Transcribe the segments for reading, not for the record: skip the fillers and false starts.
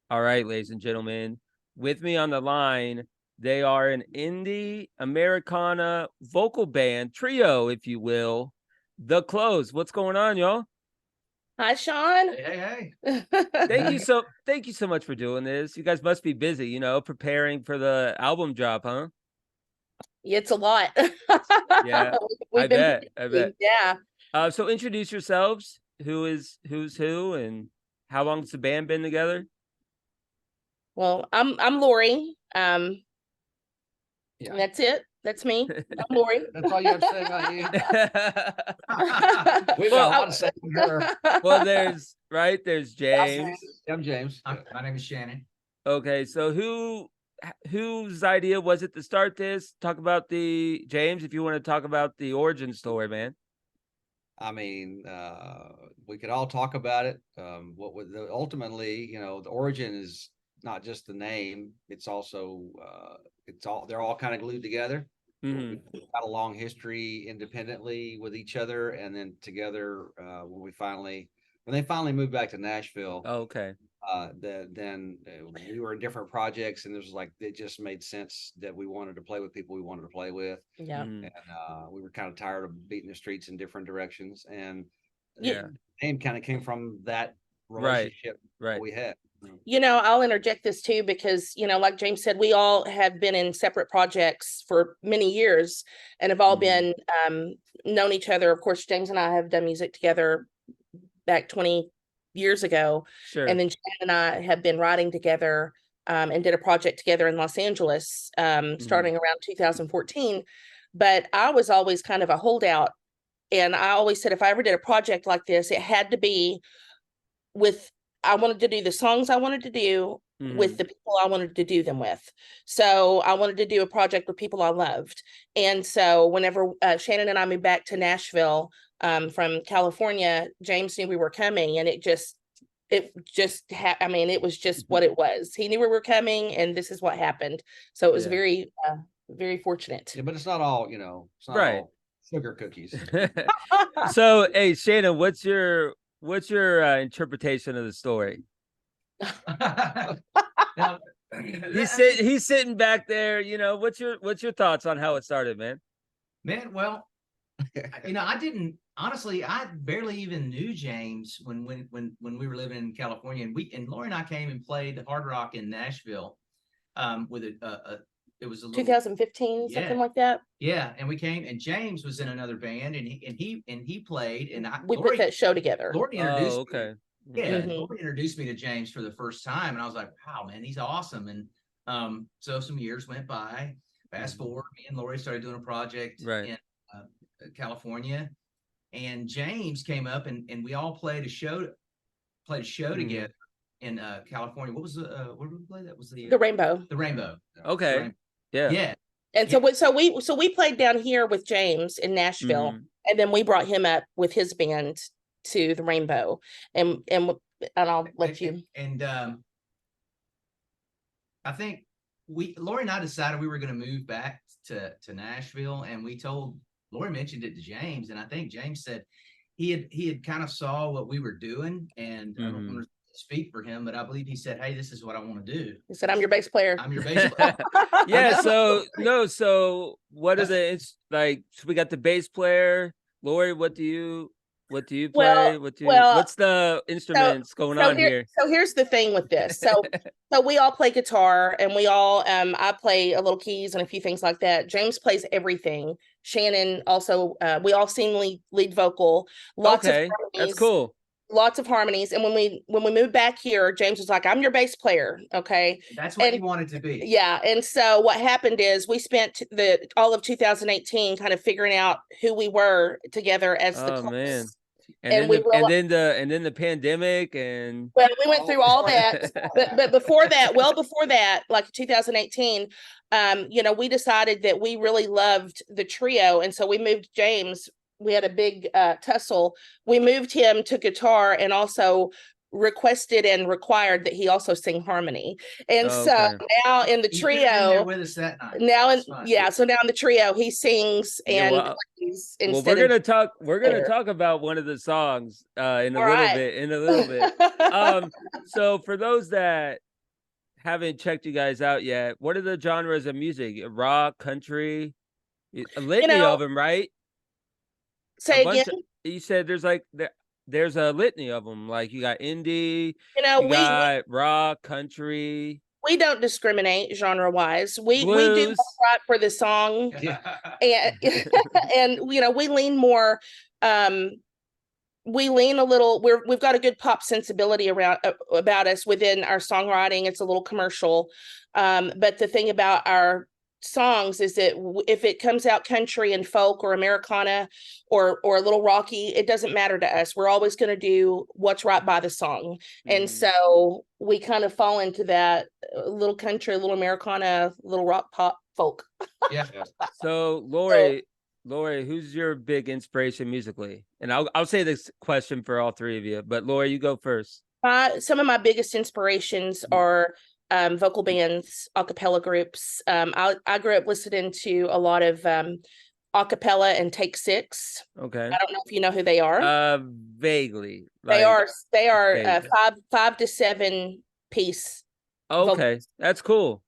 All right, ladies and gentlemen, with me on the line, they are an indie Americana vocal band trio, if you will. The Close. What's going on, y'all? Hi, Sean. Hey. Thank you so much for doing this. You guys must be busy, preparing for the album drop, huh? It's a lot. Yeah, We've been I busy. bet. Yeah. So introduce yourselves. Who's who, and how long's the band been together? Well, I'm Lori. Yeah. That's it. That's me. I'm Lori. That's all you have to say about you. We've Well, got a lot to say from her. Well, there's James. I'm James. My name is Shannon. Okay, so whose idea was it to start this? Talk about the James, if you want to talk about the origin story, man. I mean, we could all talk about it. Ultimately, the origin is not just the name; it's also they're all kind of glued together. Mhm. We've got a long history independently with each other, and then together when they finally moved back to Nashville. Oh, okay. Then we were in different projects, and it just made sense that we wanted to play with people we wanted to play with. Yeah. Mhm. And we were kind of tired of beating the streets in different directions, and Yeah. the name kind of came from that Right. relationship Right. we had. I'll interject this too because, like James said, we all have been in separate projects for many years and have all been known each other. Of course, James and I have done music together back 20 years ago. Sure. And then Shannon and I have been writing together and did a project together in Los Angeles starting around 2014. But I was always kind of a holdout. And I always said if I ever did a project like this, it had to be I wanted to do the songs I wanted to do with the people I wanted to do them with. So I wanted to do a project with people I loved. And so whenever Shannon and I moved back to Nashville from California, James knew we were coming, and it was just what it was. He knew we were coming, and this is what happened. So it was very, very fortunate. Yeah, but it's not all, it's not Right. all sugar cookies. So, hey, Shannon, what's your interpretation of the story? Now, He's sitting back there. What's your thoughts on how it started, man? man, well, I barely even knew James when we were living in California, and Lori and I came and played Hard Rock in Nashville with it was a little 2015, something like that. Yeah, and we came, and James was in another band, and he played, and we put that show together. Lori introduced okay. Lori introduced me to James for the first time, and I was like, wow, man, he's awesome. And so some years went by. Fast forward, me and Lori started doing a project in California, and James came up, and we all played a show together in California. What was where did we play? That was the Rainbow. The Rainbow. Okay. The Rainbow. Yeah. And so we played down here with James in Nashville, and then we brought him up with his band to the Rainbow, and I'll let you. And I think Lori and I decided we were going to move back to Nashville, and Lori mentioned it to James, and I think James said he had kind of saw what we were doing, and I don't want to speak for him, but I believe he said, "Hey, this is what I want to do." He said, "I'm your bass player." I'm your bass player. Yeah. So what is it? It's like, so we got the bass player. Lori, what do you play? What's the instruments going on here? So here's the thing with this. So we all play guitar, and we all I play a little keys and a few things like that. James plays everything. Shannon also we all sing lead vocal. Lots of harmonies. That's cool. Lots of harmonies. And when we moved back here, James was like, "I'm your bass player." Okay. That's what he wanted to be. Yeah. And so what happened is we spent all of 2018 kind of figuring out who we were together as the Close. Man. And then the pandemic, and well, we went through all that. but before that, like 2018, we decided that we really loved the trio. And so we moved James. We had a big tussle. We moved him to guitar, and also requested and required that he also sing harmony. And so now in the trio, with us that night. So now in the trio, he sings and plays. Well, we're gonna talk about one of the songs in a little bit. So for those that haven't checked you guys out yet. What are the genres of music? Rock, country, a litany of them, right? Say again. You said there's a litany of them. Like you got indie, we got rock, country. We don't discriminate genre wise. We do right for the song, and and we lean more. We lean a little. We've got a good pop sensibility around about us within our songwriting. It's a little commercial, but the thing about our songs is that if it comes out country and folk or Americana or a little rocky, it doesn't matter to us. We're always going to do what's right by the song. And so we kind of fall into that little country, a little Americana, little rock, pop, folk. Yeah. So Lori, who's your big inspiration musically? And I'll say this question for all three of you, but Lori, you go first. Some of my biggest inspirations are vocal bands, a cappella groups. I grew up listening to a lot of a cappella and Take Six. Okay. I don't know if you know who they are. Vaguely. They are 5 to 7 piece. Okay, vocals. That's cool.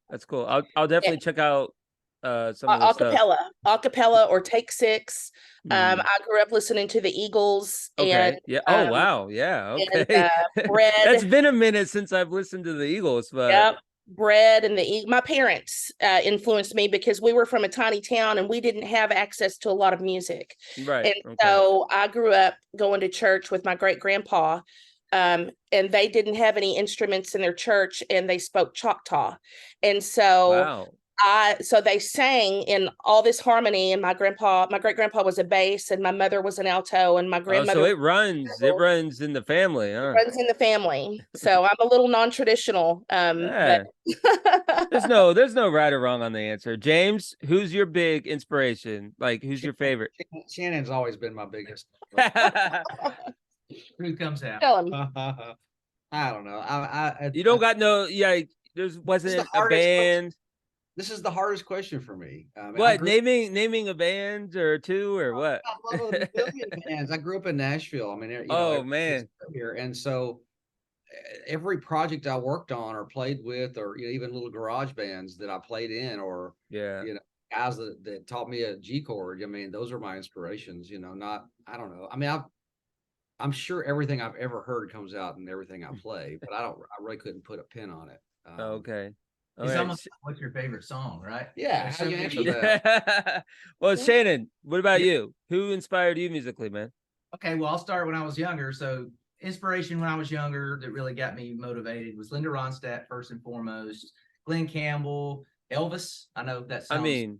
I'll definitely check out some of the acapella or Take Six. I grew up listening to the Eagles. Okay. And wow. Yeah. Okay. And, Bread. That's been a minute since I've listened to the Eagles, but yep. Bread and my parents influenced me because we were from a tiny town and we didn't have access to a lot of music. Right. And so I grew up going to church with my great grandpa. And they didn't have any instruments in their church and they spoke Choctaw. And so so they sang in all this harmony, and my great grandpa was a bass and my mother was an alto and my grandmother. So it runs in the family, huh? It runs in the family. So I'm a little non-traditional. But... there's no right or wrong on the answer. James, who's your big inspiration? Like, who's your favorite? Shannon's always been my biggest. Who comes out? I don't know. You don't got no. Yeah, wasn't a band. This is the hardest question for me. What, naming a band or two or what? I love a million bands. I grew up in Nashville. I mean, man, here, and so every project I worked on or played with, or even little garage bands that I played in, or guys that taught me a G chord. I mean, those are my inspirations. I don't know. I mean, I'm sure everything I've ever heard comes out in everything I play, but I really couldn't put a pin on it. Okay. It's almost what's your favorite song, right? Yeah. How you answer that? Well, Shannon, what about you? Who inspired you musically, man? Okay, well, I'll start when I was younger. So inspiration when I was younger that really got me motivated was Linda Ronstadt, first and foremost, Glenn Campbell, Elvis. I know that sounds... I mean...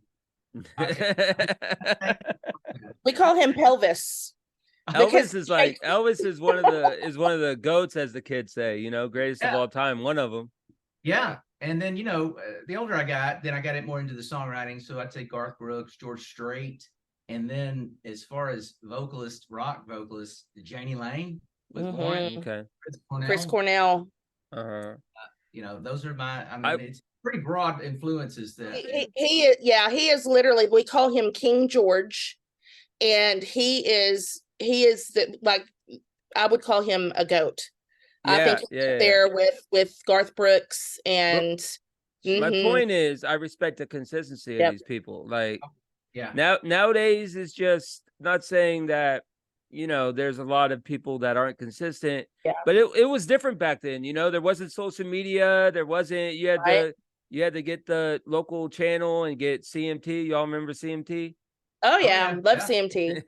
we call him Pelvis. Elvis is one of the goats, as the kids say, greatest of all time, one of them. Yeah. And then, the older I got, then I got it more into the songwriting. So I'd say Garth Brooks, George Strait. And then as far as rock vocalists, Janie Lane with Chris Cornell. Those are it's pretty broad influences that he is literally, we call him King George. And he is I would call him a goat. I think he's there with Garth Brooks and my point is I respect the consistency of these people. Like nowadays it's just not saying that there's a lot of people that aren't consistent, but it was different back then. There wasn't social media, there wasn't you had to get the local channel and get CMT. Y'all remember CMT? Oh yeah, love CMT.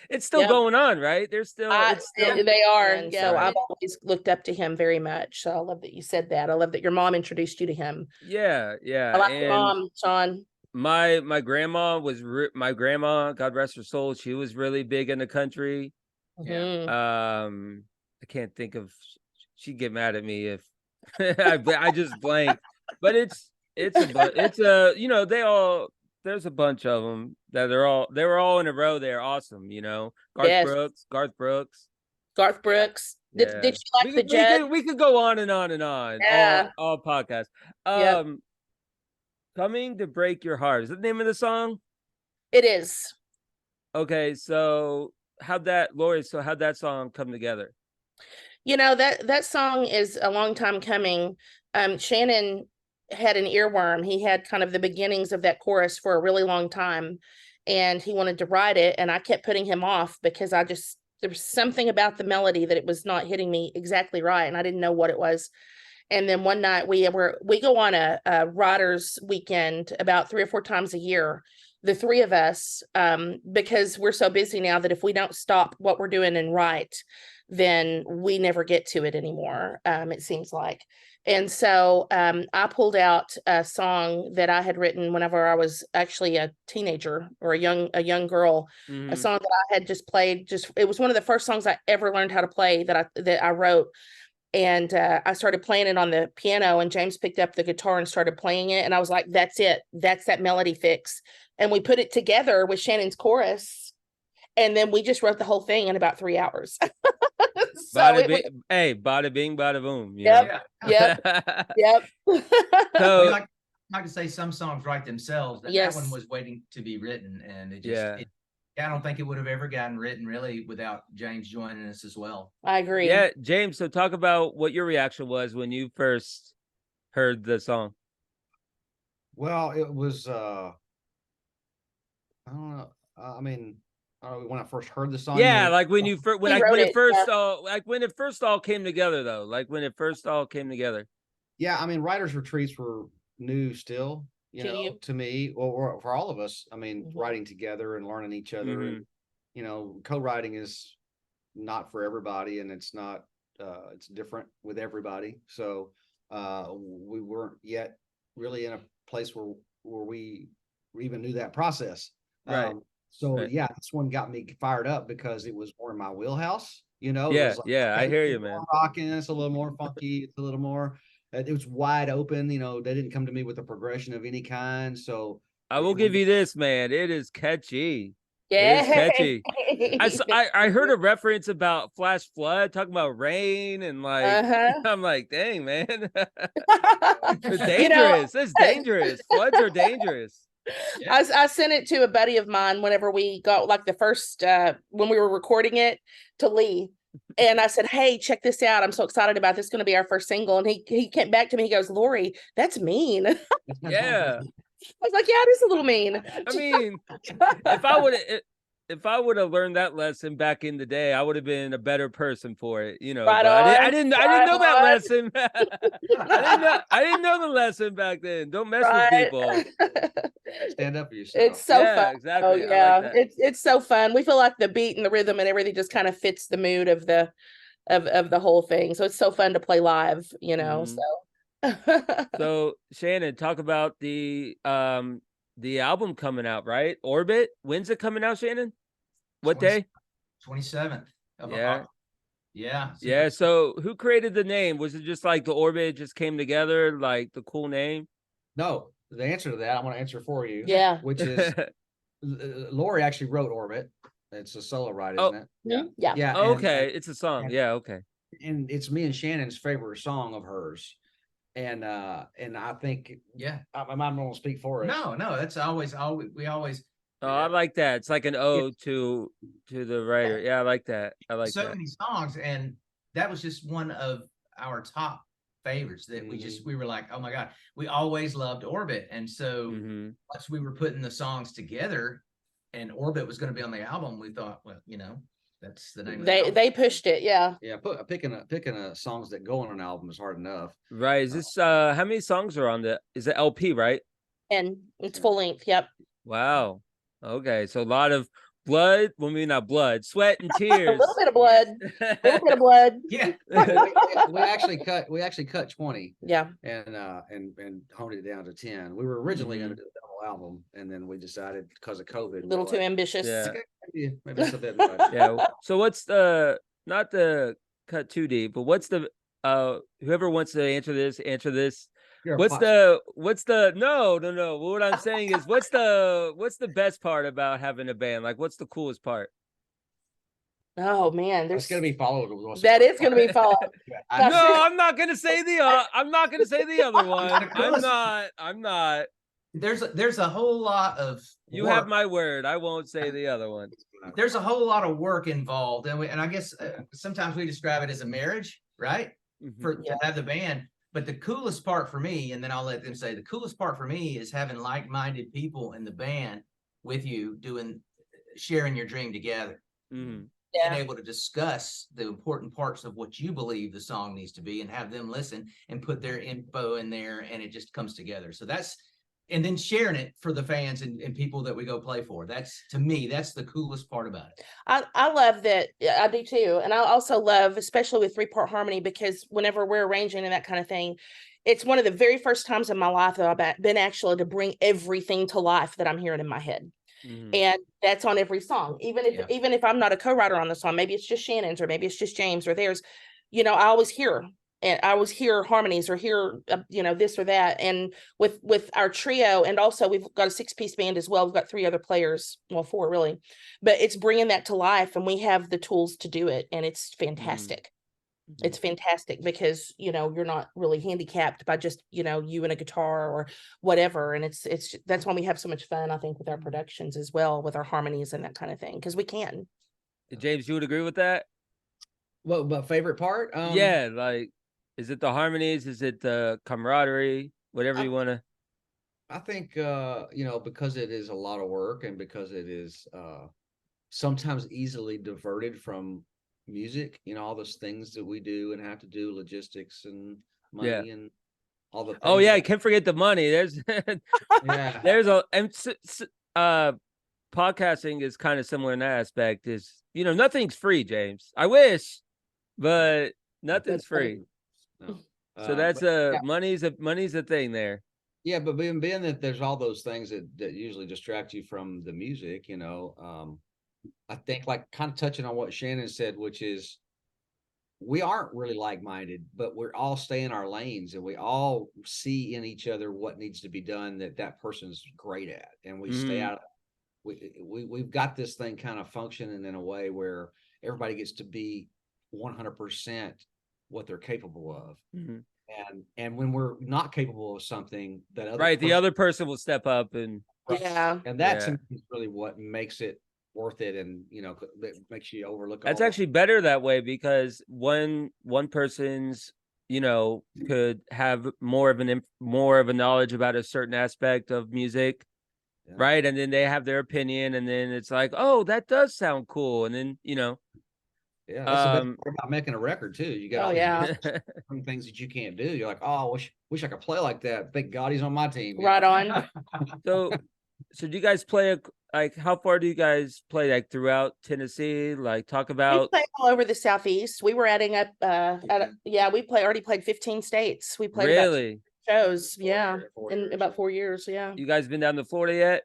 It's still going on, right? They're still, they are. And so I've always looked up to him very much. So I love that you said that. I love that your mom introduced you to him. Yeah. I like your mom, Sean. My grandma, God rest her soul, she was really big in the country. I can't think of. She'd get mad at me if I just blank. But there's a bunch of them that they were all in a row. They're awesome, Garth Brooks. Did you like the Judge? We could go on and on and on. Yeah. All podcasts. Coming to Break Your Heart. Is that the name of the song? It is. Okay, so how'd that song come together? that song is a long time coming. Shannon had an earworm. He had kind of the beginnings of that chorus for a really long time, and he wanted to write it, and I kept putting him off because there was something about the melody that it was not hitting me exactly right, and I didn't know what it was. And then one night we go on a writers weekend about 3 or 4 times a year, the three of us, because we're so busy now that if we don't stop what we're doing and write, then we never get to it anymore. It seems like. And so I pulled out a song that I had written whenever I was actually a teenager or a young girl, a song that I had just played. It was one of the first songs I ever learned how to play that I wrote. And I started playing it on the piano, and James picked up the guitar and started playing it. And I was like, that's it. That's that melody fix. And we put it together with Shannon's chorus. And then we just wrote the whole thing in about 3 hours. Bada bing, bada boom. Yep. So like to say some songs write themselves. Yes. That one was waiting to be written, and it just I don't think it would have ever gotten written really without James joining us as well. I agree. Yeah, James, so talk about what your reaction was when you first heard the song. Well, it was I don't know. I mean, when I first heard the song. Yeah, like when it first all came together though. Like when it first all came together. Yeah, I mean, writers' retreats were new still. To me, or for all of us, I mean, writing together and learning each other, and co-writing is not for everybody, and it's not, it's different with everybody. So we weren't yet really in a place where we even knew that process. Right. Yeah, this one got me fired up because it was more in my wheelhouse. Yeah, I hear you, man. Rocking, it's a little more funky. It's a little more. It was wide open, they didn't come to me with a progression of any kind. So I will give you this, man. It is catchy. Yeah. It is catchy. I heard a reference about flash flood, talking about rain, and like I'm like, dang, man. It's dangerous. It's dangerous. Floods are dangerous. Yeah. I sent it to a buddy of mine whenever we got like the first when we were recording it to Lee. And I said, hey, check this out. I'm so excited about this. It's going to be our first single. And he came back to me. He goes, Lori, that's mean. Yeah. I was like, yeah, it is a little mean. I mean, if I would have learned that lesson back in the day, I would have been a better person for it, Right but I didn't know that lesson. I didn't know the lesson back then. Don't mess with people. Stand up for yourself. It's so fun. Exactly. Oh yeah, like it's so fun. We feel like the beat and the rhythm and everything just kind of fits the mood of the whole thing. So it's so fun to play live, So. So Shannon, talk about the album coming out, right? Orbit. When's it coming out, Shannon? What day? 27th. Yeah. So who created the name? Was it just like the Orbit just came together, like the cool name? No, the answer to that I'm going to answer for you. Yeah. Which is Lori actually wrote Orbit. It's a solo write, isn't it? Yeah. Oh, okay. It's a song. Yeah. Okay. And it's me and Shannon's favorite song of hers. And I think, I'm not going to speak for it. No, that's we always. Oh, I like that. It's like an ode to the writer. Yeah, I like that. So many songs, and that was just one of our top favorites that we were like, oh my God, we always loved Orbit. And so once we were putting the songs together and Orbit was going to be on the album, we thought, well, that's the name. They pushed it. Yeah. Picking a songs that go on an album is hard enough. Right. Is this how many songs are on is it LP, right? And it's full length. Yep. Wow. Okay. So a lot of blood. Well, maybe not blood, sweat and tears. A little bit of blood. A little bit of blood. Yeah. we actually cut 20. Yeah. And honed it down to 10. We were originally going to do a double album, and then we decided because of COVID. A little too ambitious. Yeah. Maybe it's a bit much. Yeah. So what's not to cut too deep, but what's whoever wants to answer this. What's the no. What I'm saying is what's the best part about having a band? Like what's the coolest part? Oh man, it's gonna be followed. That is gonna be followed. No, I'm not gonna say the other one. I'm not. there's a whole lot of You work. have my word. I won't say the other one. There's a whole lot of work involved, and I guess sometimes we describe it as a marriage, right? To have the band. But the coolest part for me, and then I'll let them say, the coolest part for me is having like-minded people in the band with you, sharing your dream together. Yeah. Being able to discuss the important parts of what you believe the song needs to be, and have them listen and put their info in there, and it just comes together. So and then sharing it for the fans and people that we go play for. To me, that's the coolest part about it. I love that. I do too. And I also love, especially with 3-part harmony, because whenever we're arranging and that kind of thing, it's one of the very first times in my life that I've been actually to bring everything to life that I'm hearing in my head. And that's on every song. Even if I'm not a co-writer on the song, maybe it's just Shannon's, or maybe it's just James or theirs, I always hear harmonies, or hear this or that. And with our trio, and also we've got a 6-piece band as well. We've got 3 other players, well, 4 really, but it's bringing that to life, and we have the tools to do it, and it's fantastic. It's fantastic because you're not really handicapped by just you and a guitar or whatever. And it's that's why we have so much fun, I think, with our productions as well, with our harmonies and that kind of thing, because we can. James, you would agree with that? Well, but favorite part? Yeah, like, is it the harmonies? Is it the camaraderie? Whatever you want to. I think because it is a lot of work, and because it is sometimes easily diverted from music, all those things that we do and have to do, logistics and money and all the things. Oh yeah, I can't forget the money. There's there's podcasting is kind of similar in that aspect. Is nothing's free, James. I wish, but nothing's free. No. So that's money's a thing there. Yeah, but being that there's all those things that usually distract you from the music, I think, like, kind of touching on what Shannon said, which is we aren't really like-minded, but we're all stay in our lanes, and we all see in each other what needs to be done that person's great at, and we stay out. We've got this thing kind of functioning in a way where everybody gets to be 100% what they're capable of. And when we're not capable of something, the other person will step up and that's really what makes it worth it, and that makes you overlook. That's actually better that way, because one person's could have more of a knowledge about a certain aspect of music, right? And then they have their opinion, and then it's like, oh, that does sound cool, and then that's the best part about making a record too. You got some things that you can't do. You're like, oh, wish I could play like that. Thank God he's on my team. Right on. So do you guys play how far do you guys play, like, throughout Tennessee? Like, talk about. We play all over the Southeast. We were adding up. We already played 15 states. We played really about shows. Yeah, in about 4 years. Yeah. You guys been down to Florida yet?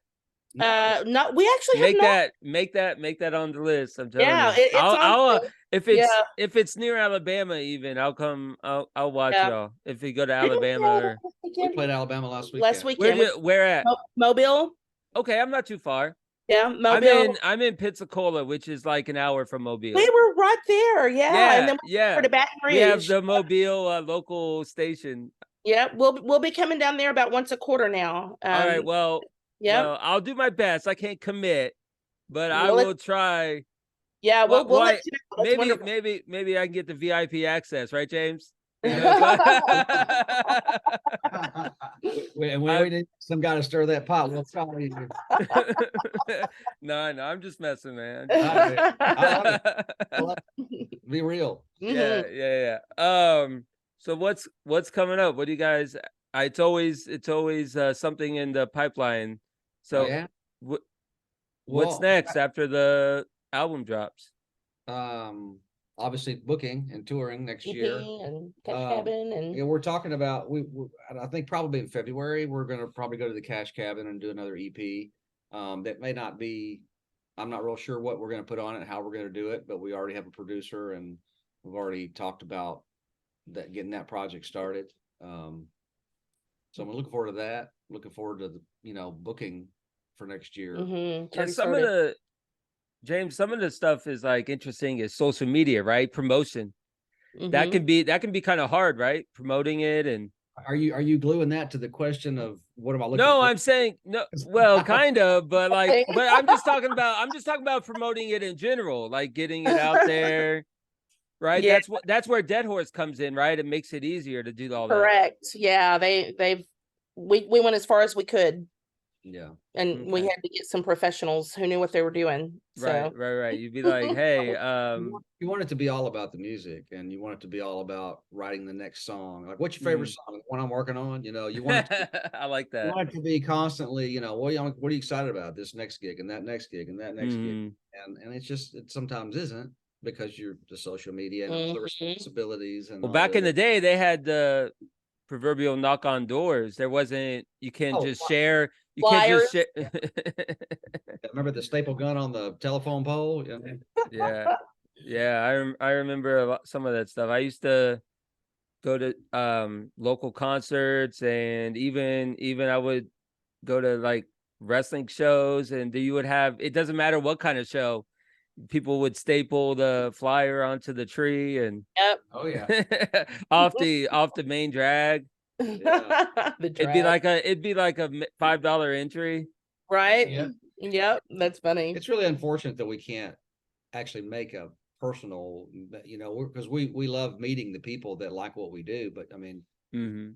No, we actually make have make that on the list. I'm telling you. It's I'll if it's near Alabama, even I'll come. I'll watch y'all if you go to Alabama. We played Alabama last weekend. Where at? Mobile. Okay, I'm not too far. Yeah, Mobile. I'm in Pensacola, which is like an hour from Mobile. We were right there. Yeah, and then for the Baton Rouge. We have the Mobile local station. Yeah, we'll be coming down there about once a quarter now. All right. Well, I'll do my best. I can't commit, but I will try. Yeah, we'll let you know. Maybe I can get the VIP access, right, James? We need some guy to stir that pot. We'll try. No, I'm just messing, man. Be real. Yeah. So what's coming up? What do you guys? It's always something in the pipeline. So what's next after the album drops? Obviously booking and touring next year, and Cash Cabin, and we're talking about I think probably in February we're going to probably go to the Cash Cabin and do another EP. That may not be, I'm not real sure what we're going to put on it, how we're going to do it, but we already have a producer and we've already talked about that, getting that project started. So I'm looking forward to that. Looking forward to the booking for next year. James, some of the stuff is like interesting is social media, right? Promotion. That can be kind of hard, right? Promoting it and Are you gluing that to the question of what am I looking No, for? I'm saying no. Well, kind of, but like, but I'm just talking about promoting it in general, like getting it out there, right? Yeah. That's where Dead Horse comes in, right? It makes it easier to do all that. Correct. Yeah, we went as far as we could. Yeah. And we had to get some professionals who knew what they were doing. So. Right. You'd be like, hey, you want it to be all about the music, and you want it to be all about writing the next song. Like, what's your favorite song? The one I'm working on. You know, you want it to, I like that. You want it to be constantly, you know, what are you excited about? This next gig and that next gig and that next gig. And it sometimes isn't, because you're the social media and the responsibilities. And well, back in the day, they had the proverbial knock on doors. There wasn't, you can't just share. You flyers. Can't just share. Remember the staple gun on the telephone pole? Yeah. I remember some of that stuff. I used to go to local concerts, and even I would go to like wrestling shows, and you would have, it doesn't matter what kind of show, people would staple the flyer onto the tree and oh yeah off the main drag. It'd be like a $5 entry, right? Yep, that's funny. It's really unfortunate that we can't actually make a personal, you know, because we love meeting the people that like what we do, but I mean, you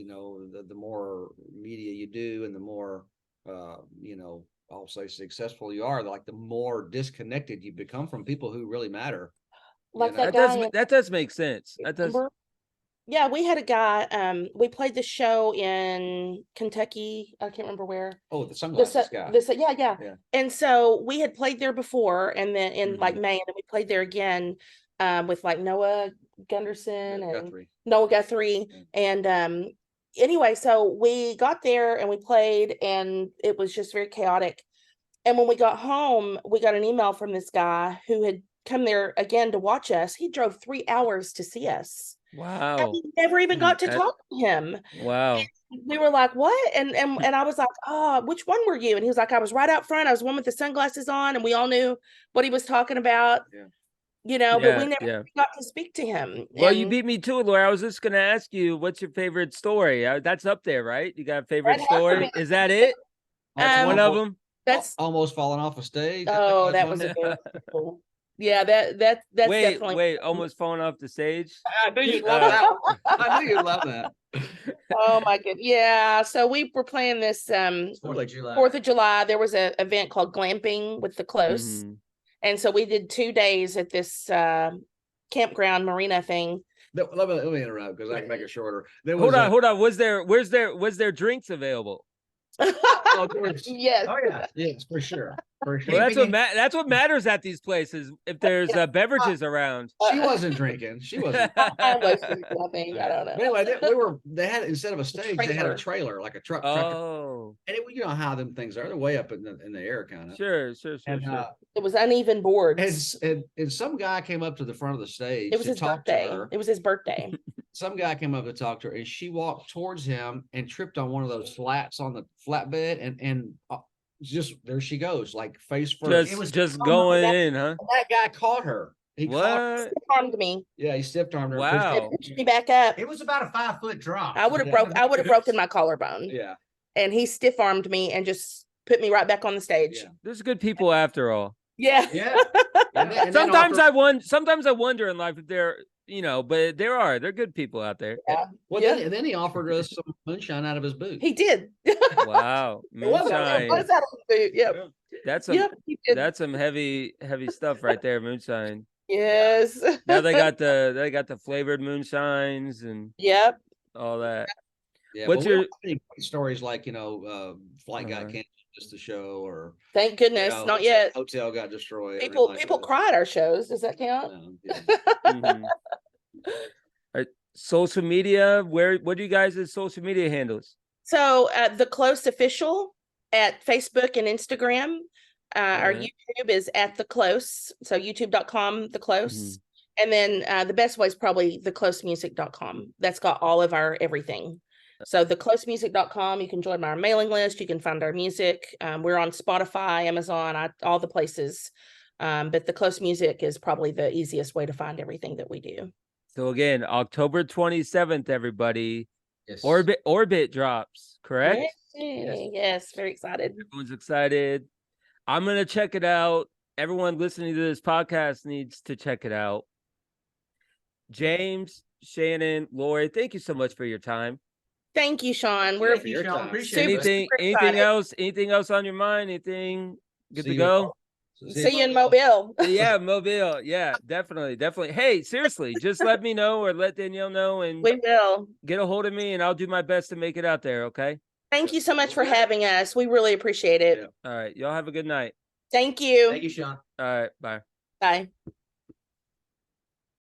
know, the more media you do and the more you know, I'll say successful you are, like the more disconnected you become from people who really matter. Like you know? that does make sense. That does. Yeah, we had a guy, we played the show in Kentucky. I can't remember where. Oh, the sunglasses guy. Yeah. And so we had played there before, and then in like May, and then we played there again with like Noah Gunderson and Noah Guthrie. And anyway, so we got there and we played, and it was just very chaotic. And when we got home, we got an email from this guy who had come there again to watch us. He drove 3 hours to see us. Wow. And we never even got to talk to him. Wow. And we were like, what? And I was like, oh, which one were you? And he was like, I was right out front. I was one with the sunglasses on, and we all knew what he was talking about. You know, but we never got to speak to him. Well, you beat me to it, Laura. I was just going to ask you, what's your favorite story? That's up there, right? You got a favorite story? Is that it? That's one of them? That's almost falling off a stage. Oh, that was a good one. Yeah, that's definitely. Wait, almost falling off the stage? I knew you'd love that. I knew you'd love that. Oh my goodness. Yeah. So we were playing this 4th of July. There was an event called Glamping with the Close. And so we did 2 days at this campground marina thing. Let me interrupt because I can make it shorter. Hold on. Was there drinks available? Yes. Oh yeah. Yes, for sure. Well, that's what matters at these places. If there's beverages around. She wasn't drinking. She wasn't. I wasn't nothing. I don't know. Anyway, they had, instead of a stage, they had a trailer, like a truck. Oh. And you know how them things are. They're way up in the air, kind of. Sure. And, it was uneven boards. And some guy came up to the front of the stage. It was his birthday. It was his birthday. Some guy came up to talk to her, and she walked towards him and tripped on one of those flats on the flatbed, and just there she goes, like face first. It was just going in, huh? That guy caught her. He stiff-armed me. Yeah, he stiff-armed her. Wow. Pushed me back up. It was about a 5-foot drop. I would have broken my collarbone. Yeah. And he stiff-armed me and just put me right back on the stage. Yeah. There's good people after all. Yeah. Yeah. And sometimes I wonder in life if they're, you know, but they're good people out there. Yeah. Well, then he offered us some moonshine out of his boot. He did. Wow. Moonshine. It was out of his boot. Yep. That's some heavy stuff right there. Moonshine. Yes. Now they got the flavored moonshines and all that. Yeah. What's your stories like, you know, flight got canceled just the show, or thank goodness, not yet. Hotel got destroyed. People cried at our shows. Does that count? Social media, what do you guys' social media handles? So the Close Official at Facebook and Instagram. Our YouTube is at The Close. So youtube.com, The Close. And then the best way is probably theclosemusic.com. That's got all of our everything. So theclosemusic.com, you can join our mailing list. You can find our music. We're on Spotify, Amazon, all the places. But The Close Music is probably the easiest way to find everything that we do. So again, October 27th, everybody, Yes. Orbit drops, correct? Yes, very excited. Everyone's excited. I'm gonna check it out. Everyone listening to this podcast needs to check it out. James, Shannon, Lori, thank you so much for your time. Thank you, Sean. We're Thank you, Sean. Appreciate anything else? Anything else on your mind? Anything good to go? See you in Mobile. Yeah, Mobile. Yeah, definitely. Hey, seriously, just let me know or let Danielle know, and we will get a hold of me, and I'll do my best to make it out there. Okay. Thank you so much for having us. We really appreciate it. All right, y'all have a good night. Thank you. Thank you, Sean. All right, bye. Bye.